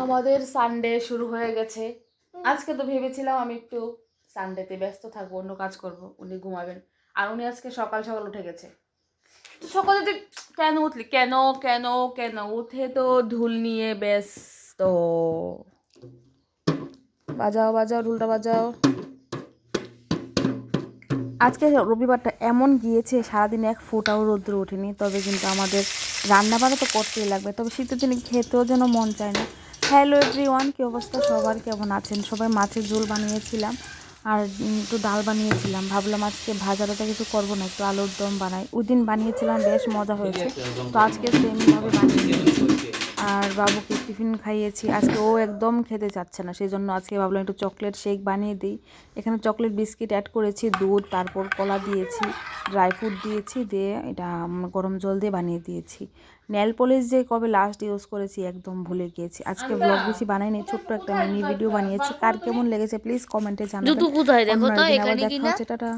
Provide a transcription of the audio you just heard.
আমাদের সানডে শুরু হয়ে গেছে। আজকে তো ভেবেছিলাম আমি একটু সানডেতে ব্যস্ত থাকবো, অন্য কাজ করব, উনি ঘুমাবেন। আর উনি আজকে সকাল সকাল উঠে গেছে। তো সকালে তুই কেন উঠলি? কেন কেন কেন উঠে তো ঢুল নিয়ে ব্যস্ত। বাজাও বাজাও, ঢুলটা বাজাও। আজকে রবিবারটা এমন গিয়েছে, সারাদিন এক ফোঁটাও রৌদ্র ওঠেনি। তবে কিন্তু আমাদের রান্না বান্না তো করতেই লাগবে, তবে শীতের দিনে খেতেও যেন মন চায় না। হ্যালো এভরিওয়ান, কী অবস্থা সবার, কেমন আছেন সবাই? মাছের ঝোল বানিয়েছিলাম আর একটু ডাল বানিয়েছিলাম। ভাবলাম আজকে ভাজাটা কিছু করবো না, একটু আলুর দম বানাই। ওই দিন বানিয়েছিলাম, বেশ মজা হয়েছে, তো আজকে সেমভাবে বানিয়ে নিয়েছি। আর বাবুকে টিফিন খাইয়েছি। আজকে ও একদম খেতে চাচ্ছে না, সেই জন্য আজকে ভাবলাম একটু চকলেট শেক বানিয়ে দিই। এখানে চকলেট বিস্কিট অ্যাড করেছি, দুধ, তারপর কলা দিয়েছি, ড্রাই ফ্রুট দিয়েছি, দিয়ে এটা গরম জল দিয়ে বানিয়ে দিয়েছি। নেল পলিশ যে কবে লাস্ট ইউজ করেছি একদম ভুলে গিয়েছি। আজকে ব্লগ বেশি বানাইনি, ছোট্ট একটা মিনি ভিডিও বানিয়েছি। কার কেমন লেগেছে প্লিজ কমেন্টে জানাবেন। অন্য একদিন আবার দেখা হচ্ছে, টাটা।